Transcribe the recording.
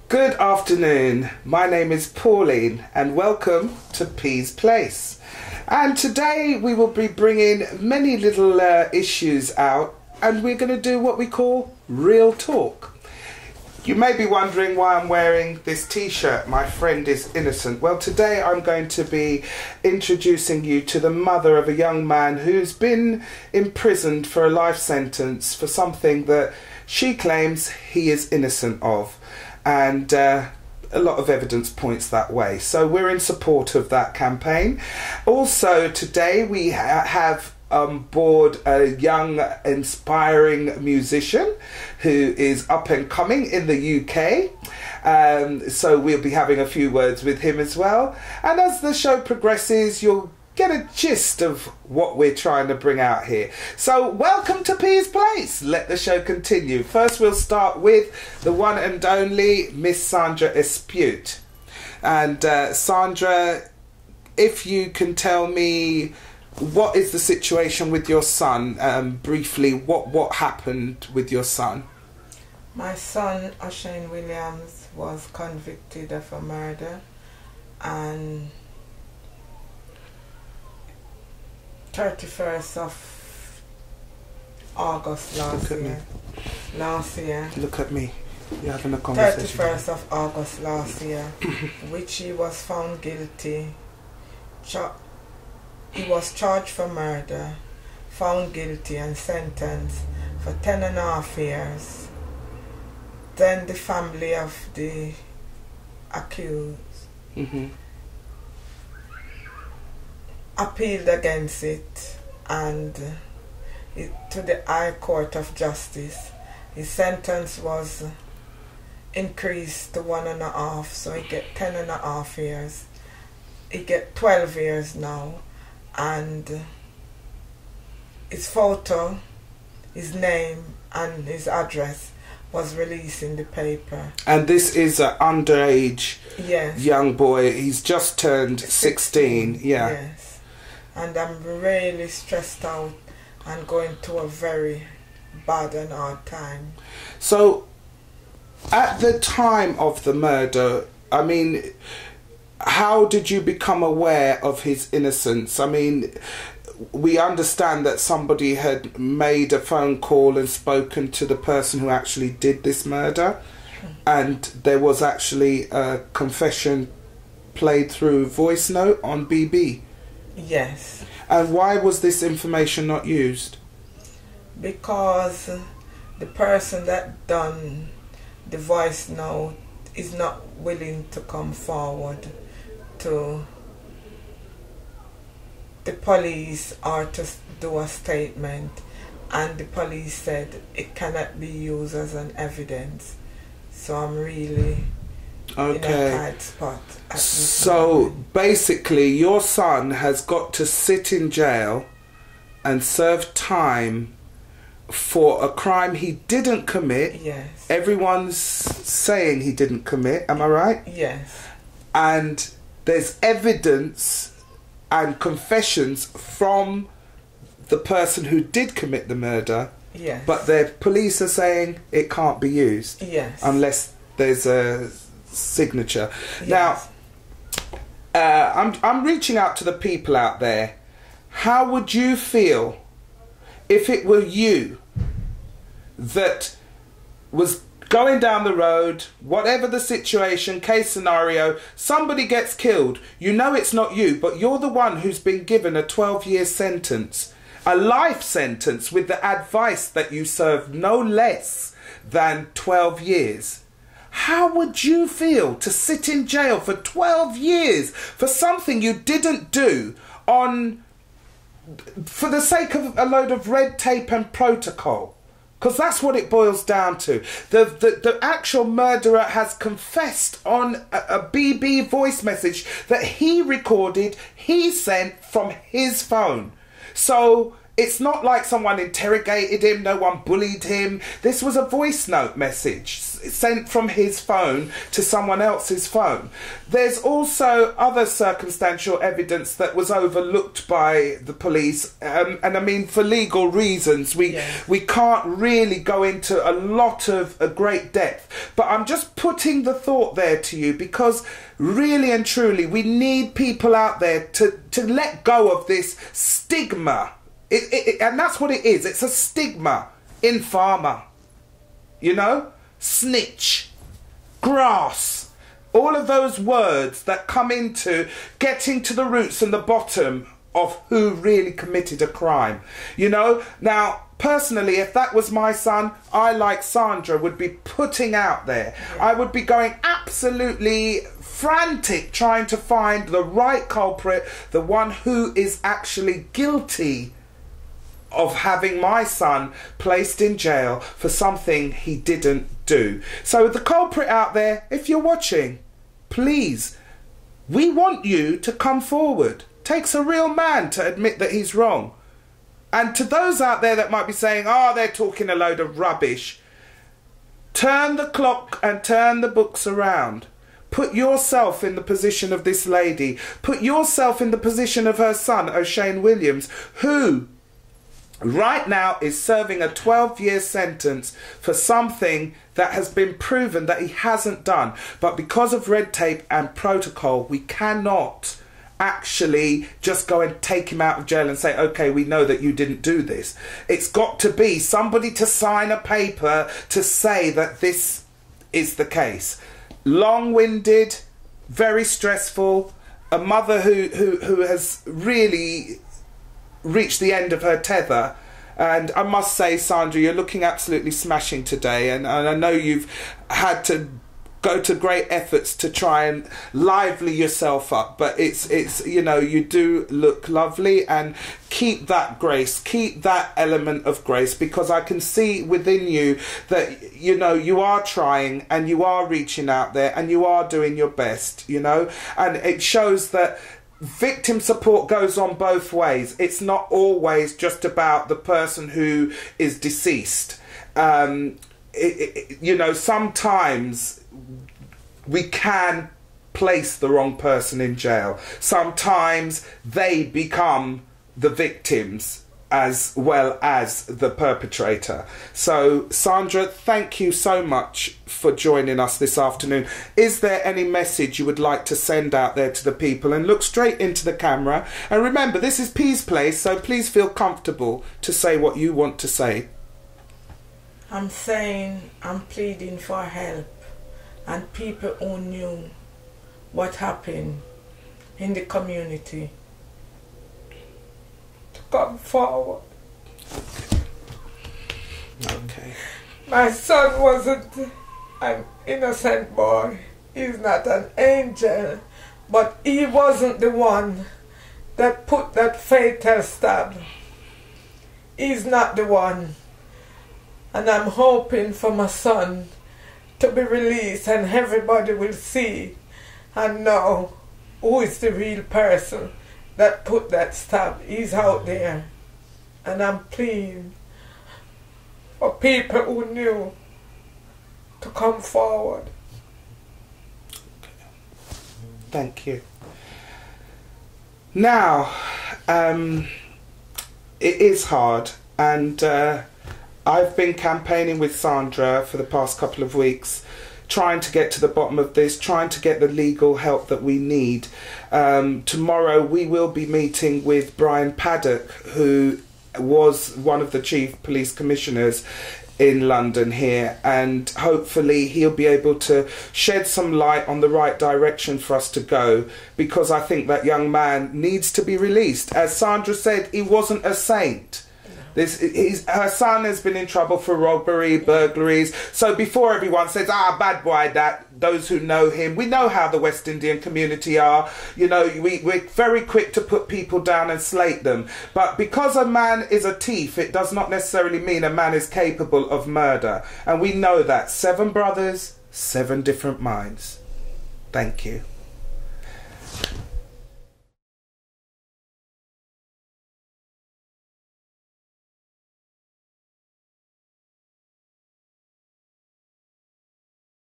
Good afternoon, my name is Pauline and welcome to P's Place. And today we will be bringing many little issues out and we're going to do what we call real talk. You may be wondering why I'm wearing this t-shirt, My Friend is Innocent. Well, today I'm going to be introducing you to the mother of a young man who's been imprisoned for a life sentence for something that she claims he is innocent of. And a lot of evidence points that way. So we're in support of that campaign. Also today we have on board a young inspiring musician who is up and coming in the UK. So we'll be having a few words with him as well. And as the show progresses, you'll get a gist of what we're trying to bring out here. So welcome to P's Place. Let the show continue. First we'll start with the one and only Miss Sandra Espute. And Sandra, if you can tell me what is the situation with your son, briefly, what happened with your son? My son, O'Shane Williams, was convicted of a murder and 31st of August last year. Look at me. You're having a conversation. 31st of August last year, which he was found guilty. He was charged for murder, found guilty and sentenced for 10.5 years. Then the family of the accused appealed against it and to the High Court of Justice. His sentence was increased to 1.5, so he get 10.5 years. He get 12 years now. And his photo, his name and his address was released in the paper. And this is an underage young boy. He's just turned 16. Yeah. Yes. And I'm really stressed out and going through a very bad and hard time. So at the time of the murder, I mean, how did you become aware of his innocence? I mean, we understand that somebody had made a phone call and spoken to the person who actually did this murder, and there was actually a confession played through voice note on BB. Yes. And why was this information not used? Because the person that done the voice note is not willing to come forward to the police or to do a statement, and the police said it cannot be used as an evidence. So I'm really in a tight spot at this moment. Basically your son has got to sit in jail and serve time for a crime he didn't commit. Yes. Everyone's saying he didn't commit, am I right? Yes. And there's evidence and confessions from the person who did commit the murder. Yes. But the police are saying it can't be used. Yes. Unless there's a signature. Yes. Now, I'm reaching out to the people out there. How would you feel if it were you that was going down the road, whatever the situation, case scenario, somebody gets killed, you know it's not you, but you're the one who's been given a 12-year sentence, a life sentence with the advice that you serve no less than 12 years. How would you feel to sit in jail for 12 years for something you didn't do for the sake of a load of red tape and protocol? Because that's what it boils down to. The actual murderer has confessed on a BB voice message that he recorded, he sent from his phone. So It's not like someone interrogated him, no one bullied him. This was a voice note message sent from his phone to someone else's phone. There's also other circumstantial evidence that was overlooked by the police, and I mean, for legal reasons, we can't really go into a lot of great depth, but I'm just putting the thought there to you, because really and truly we need people out there to let go of this stigma. And that's what it is. It's a stigma in pharma. You know? Snitch. Grass. All of those words that come into getting to the roots and the bottom of who really committed a crime. You know? Now, personally, if that was my son, I, like Sandra, would be putting out there. I would be going absolutely frantic trying to find the right culprit, the one who is actually guilty of having my son placed in jail for something he didn't do. So the culprit out there, if you're watching, please, we want you to come forward. Takes a real man to admit that he's wrong. And to those out there that might be saying, oh, they're talking a load of rubbish, turn the clock and turn the books around. Put yourself in the position of this lady. Put yourself in the position of her son, O'Shane Williams, who right now is serving a 12-year sentence for something that has been proven that he hasn't done. But because of red tape and protocol, we cannot actually just go and take him out of jail and say, okay, we know that you didn't do this. It's got to be somebody to sign a paper to say that this is the case. Long-winded, very stressful, a mother who has really reached the end of her tether. And I must say, Sandra, you're looking absolutely smashing today, and I know you've had to go to great efforts to try and lively yourself up, but it's you know, you do look lovely, and keep that grace, keep that element of grace, because I can see within you that, you know, you are trying and you are reaching out there and you are doing your best, you know, and it shows that victim support goes on both ways. It's not always just about the person who is deceased. You know, sometimes we can place the wrong person in jail. Sometimes they become the victims as well as the perpetrator. So, Sandra, thank you so much for joining us this afternoon. Is there any message you would like to send out there to the people? And look straight into the camera. And remember, this is P's Place, so please feel comfortable to say what you want to say. I'm saying I'm pleading for help, and people who knew what happened in the community to come forward. Okay. My son wasn't an innocent boy. He's not an angel, but he wasn't the one that put that fatal stab. He's not the one. And I'm hoping for my son to be released, and everybody will see and know who is the real person that put that stab. He's out there. And I'm pleading for people who knew to come forward. Thank you. Now, it is hard, and I've been campaigning with Sandra for the past couple of weeks, trying to get to the bottom of this, trying to get the legal help that we need. Tomorrow we will be meeting with Brian Paddock, who was one of the chief police commissioners in London here, and hopefully he'll be able to shed some light on the right direction for us to go, because I think that young man needs to be released. As Sandra said, he wasn't a saint. Her son has been in trouble for robbery, burglaries. So before everyone says, bad boy, those who know him, we know how the West Indian community are. You know, we're very quick to put people down and slate them. But because a man is a thief, it does not necessarily mean a man is capable of murder. And we know that. 7 brothers, 7 different minds. Thank you.